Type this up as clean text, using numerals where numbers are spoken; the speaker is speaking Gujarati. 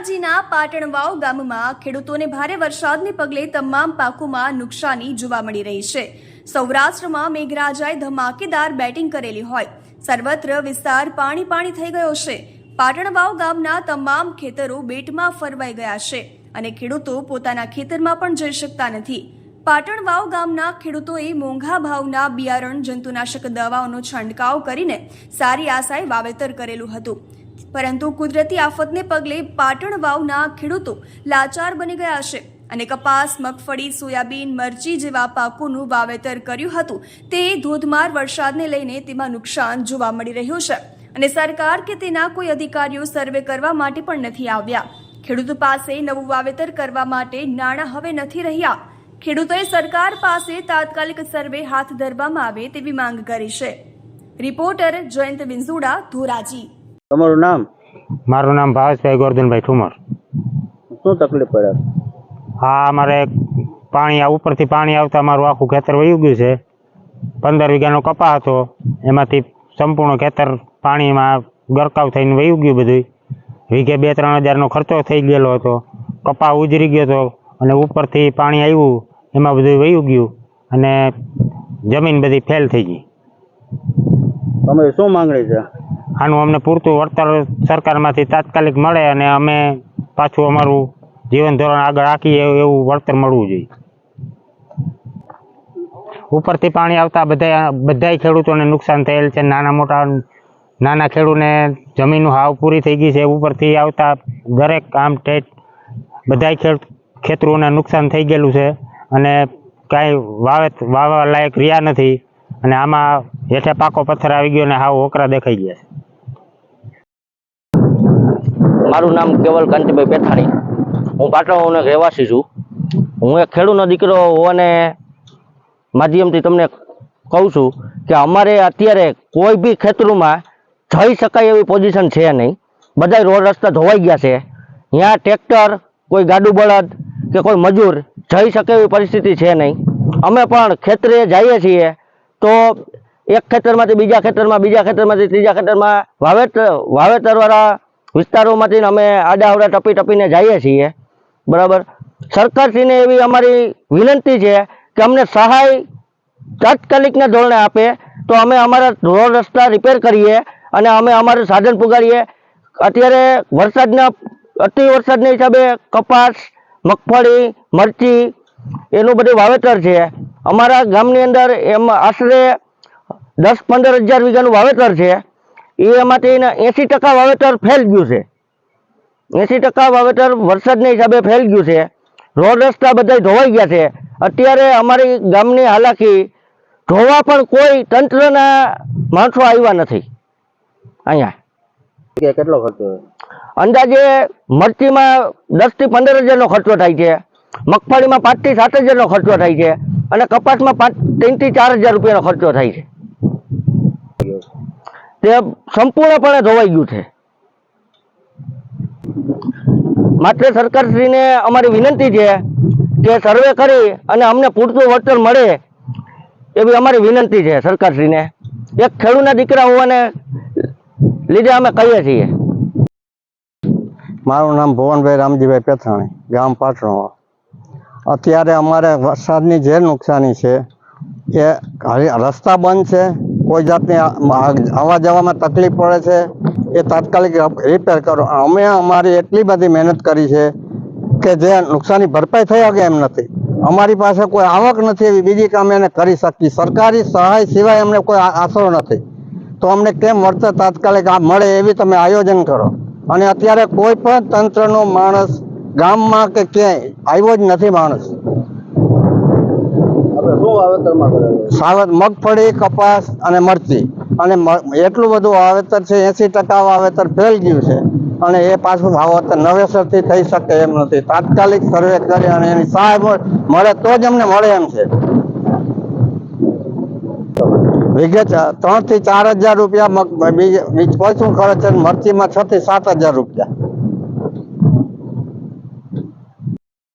ધોરાજીના પાટણવાવ ગામમાં ખેડૂતોને ભારે વરસાદને પગલે તમામ પાકોમાં નુકસાની જોવા મળી રહી છે। સૌરાષ્ટ્રમાં મેઘરાજાએ ધમાકેદાર બેટિંગ કરેલી હોય સર્વત્ર વિસ્તાર પાણી થઈ ગયો છે। પાટણવાવ ગામના તમામ ખેતરો બેટમાં ફરવાઈ ગયા છે અને ખેડૂતો પોતાના ખેતરમાં પણ જઈ શકતા નથી। પાટણવાવ ગામના ખેડૂતોએ મોંઘા ભાવના બિયારણ જંતુનાશક દવાઓનો છંટકાવ કરીને સારી આશાએ વાવેતર કરેલું હતું, પરંતુ કુદરતી આફતને પગલે પાટણવાવના ખેડૂતો લાચાર બની ગયા છે અને કપાસ, મગફળી, સોયાબીન, મરચી જેવા પાકોનું વાવેતર કર્યું હતું તે ધોધમાર વરસાદને લઈને તેમાં નુકસાન જોવા મળી રહ્યું છે અને સરકાર કે તેના કોઈ અધિકારીઓ સર્વે કરવા માટે પણ નથી આવ્યા। ખેડૂતો પાસે નવું વાવેતર કરવા માટે નાણાં હવે નથી રહ્યા। ખેડૂતોએ સરકાર પાસે તાત્કાલિક સર્વે હાથ ધરવામાં આવે તેવી માંગ કરી છે। રિપોર્ટર જયંત વિંઝુડા, ધોરાજી। તમારું નામ? મારું નામ ભાવેશભાઈ ગોરધનભાઈ ઠુમર। શું તકલીફ પડે? હા, અમારે પાણી ઉપરથી પાણી આવતા અમારું આખું ખેતર વયું ગયું છે। 15 વીઘાનો કપા હતો, એમાંથી સંપૂર્ણ ખેતર પાણીમાં ગરકાવ થઈને વયું ગયું બધું। વીઘે 2-3 હજારનો ખર્ચો થઈ ગયેલો હતો, કપા ઉજરી ગયો હતો અને ઉપરથી પાણી આવ્યું એમાં બધું વયું ગયું અને જમીન બધી ફેલ થઈ ગઈ। તમે શું માંગણી છે? આનું અમને પૂરતું વળતર સરકારમાંથી તાત્કાલિક મળે અને અમે પાછું અમારું જીવન ધોરણ આગળ રાખીએ એવું વળતર મળવું જોઈએ। ઉપરથી પાણી આવતા બધાય ખેડૂતોને નુકસાન થયેલ છે। નાના ખેડૂતને જમીન હાવ પૂરી થઈ ગઈ છે। ઉપરથી આવતા દરેક આમ ટેટ બધાય ખેતરોને નુકસાન થઈ ગયેલું છે અને કાંઈ વાવવા લાયક રહ્યા નથી અને આમાં હેઠે પાકો પથ્થર આવી ગયો અને હાવ ઓકરા દેખાઈ ગયા છે। મારું નામ કેવલ કાંતિભાઈ પેથાણી, હું પાટણનો રહેવાસી છું। હું એક ખેડૂતનો દીકરો હોવાને માધ્યમથી તમને કહું છું કે અમારે અત્યારે કોઈ બી ખેતરોમાં જઈ શકાય એવી પોઝિશન છે નહીં। બધા રોડ રસ્તા ધોવાઈ ગયા છે। ત્યાં ટ્રેક્ટર, કોઈ ગાડું બળદ કે કોઈ મજૂર જઈ શકે એવી પરિસ્થિતિ છે નહીં। અમે પણ ખેતરે જઈએ છીએ તો એક ખેતરમાંથી બીજા ખેતરમાં, બીજા ખેતરમાંથી ત્રીજા ખેતરમાં વાવેતરવાળા વિસ્તારોમાંથી અમે આડાઅવડા ટપીને જઈએ છીએ, બરાબર। સરકારશ્રીને એવી અમારી વિનંતી છે કે અમને સહાય તાત્કાલિકના ધોરણે આપે તો અમે અમારા રોડ રસ્તા રિપેર કરીએ અને અમે અમારું સાધન પુગાડીએ। અત્યારે અતિ વરસાદના હિસાબે કપાસ, મગફળી, મરચી એનું બધું વાવેતર છે। અમારા ગામની અંદર એમ આશરે 10-15 હજાર વીઘાનું વાવેતર છે। એમાંથી 80% વાવેતર ફેલ ગયું છે। 80% વાવેતર વરસાદના હિસાબે ફેલ ગયું છે। રોડ રસ્તા બધા ધોવાઈ ગયા છે। અત્યારે અમારી ગામની હાલાકી ધોવા પણ કોઈ તંત્રના માણસો આવ્યા નથી અહીંયા। કેટલો ખર્ચો? અંદાજે મરચીમાં 10-15 હજારનો ખર્ચો થાય છે, મગફળીમાં 5-7 હજારનો ખર્ચો થાય છે અને કપાસમાં 3-4 હજાર રૂપિયાનો ખર્ચો થાય છે। તે સંપૂર્ણપણે ધોવાઈ ગયું છે। માત્ર સરકારશ્રીને અમારી વિનંતી છે કે સર્વે કરી અને અમને પૂરતું વળતર મળે એવી અમારી વિનંતી છે સરકારશ્રીને। એક ખેડૂતના દીકરા હોવાને લીધે અમે કહીએ છીએ। મારું નામ ભુવનભાઈ રામજીભાઈ પેથાણી, ગામ પાટણવાવ। અત્યારે અમારે વરસાદની જે નુકસાની છે એ રસ્તા બંધ છે, કોઈ જાતની આવવા જવામાં તકલીફ પડે છે, એ તાત્કાલિક રિપેર કરો। અમે અમારી એટલી બધી મહેનત કરી છે કે જે નુકસાની ભરપાઈ થઈ શકે એમ નથી। અમારી પાસે કોઈ આવક નથી એવી બીજી કે અમે એને કરી શકીએ। સરકારી સહાય સિવાય અમને કોઈ આશરો નથી, તો અમને કેમ વળતર તાત્કાલિક મળે એવી તમે આયોજન કરો। અને અત્યારે કોઈ પણ તંત્રનો માણસ ગામમાં કે ક્યાંય આવ્યો જ નથી માણસ। મગફળી, કપાસ અને મરચી અને એટલું બધું વાવેતર છે, 80% વાવેતર ફેલ ગયું છે અને એ પાછું વાવેતર નવેસરથી થઈ શકે એમ નથી। તાત્કાલિક સર્વે કરી અને એની સહાય મળે તો જ અમને મળે એમ છે। વીઘે 3-4 હજાર રૂપિયા બીજ પહોંચવું ખર્ચ છે, મરચીમાં 6-7 હજાર રૂપિયા।